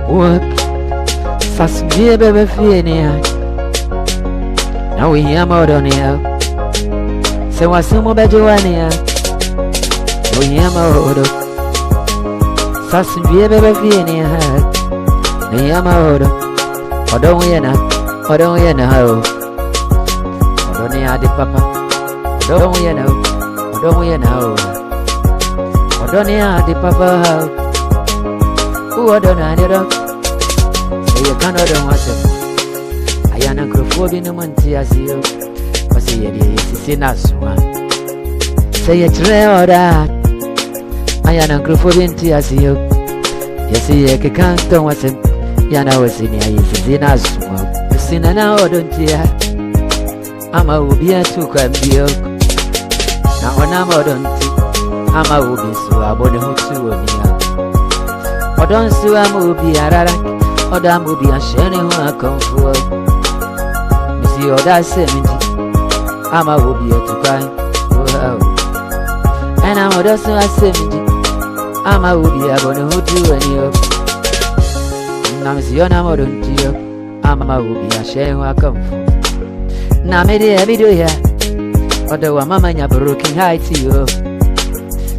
Work, fast baby feeling. Now we hear more on here. So what's some about you on here? We hear more. Fast baby feeling. We hear more. I don't hear now. I don't hear now. I don't hear the papa. I don't hear now. I don't hear now. I don't hear the papa. Who I don't know. Say you cannot do myself. I am a crofobin no monte as you. But say you see nas one. Say you try all that. I am a crofobin as you. You see you can't do myself. Yana was in here, is in us. You see now, don't you? I'm a Ubia to come be up. Now, when I'm out on tea, I'm a Ubi, so I bought a hotel on here. Or don't see I'm Ubi, or damn Ubi, and Shannon who I come for. You see, or that 70. I'm a Ubi to cry. And I'm also a 70. I'm a Ubi, I bought a hotel on here. I'm Siona Moduntio, I'm a Ubi, a shame I come for. Now, maybe every day here, although a mamma broken height to you.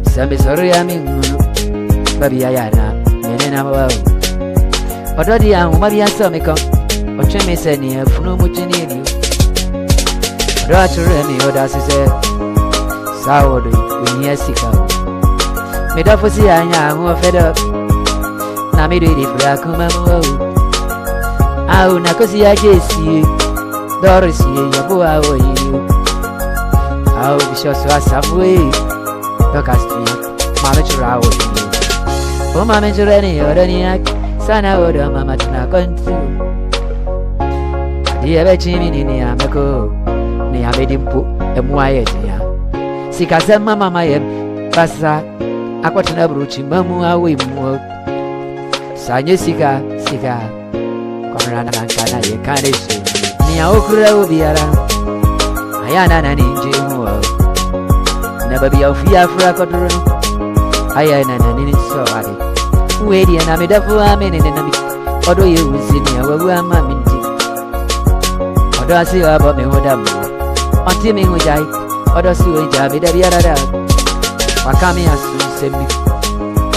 Some is sorry, I mean, Baby Ayana, and I'm well. Although the young Mabia Somico, or Chemi said near Funu Muchinid you. Roger Remy, or does he say, Saudi, when you're sick out. Made up for the Anya who are fed up. Na me ready for a kuma mo. Au na kosi ya Jesse. Doris ye ya bo awo you. Au bisho so asafwe. Dokasti. Mama chura awo you. O mama chura ni odani ak. Sana odo mama tuna kontu. Dia be chimi ni ameko. Ni amedimpu emwaye dia. Sikasema mama ye basa. Akwatuna bruchi mamu awe mu. Sanya sika Konrana nankana ye kane she Nia okura ubiara Ayana na ninje huwa Nababi ya ufia afra kodoro Ayana na nini so ade Uwedi ya namidafu amene nami Odo ye uzini ya wawu ama minti Odo asi wabo mehoda mwa Onti mingujai Odo siwe jabi dabi arada Wakami asu semi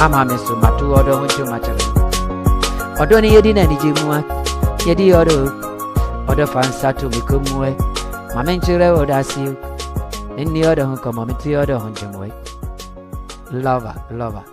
Ama mesu matu odo hunchu machara Odoni yedi na nijimua Yedi odo fansa to mikumwe Mamenchure odasiu Nini odo hunko mamiti odo hunjumwe Lover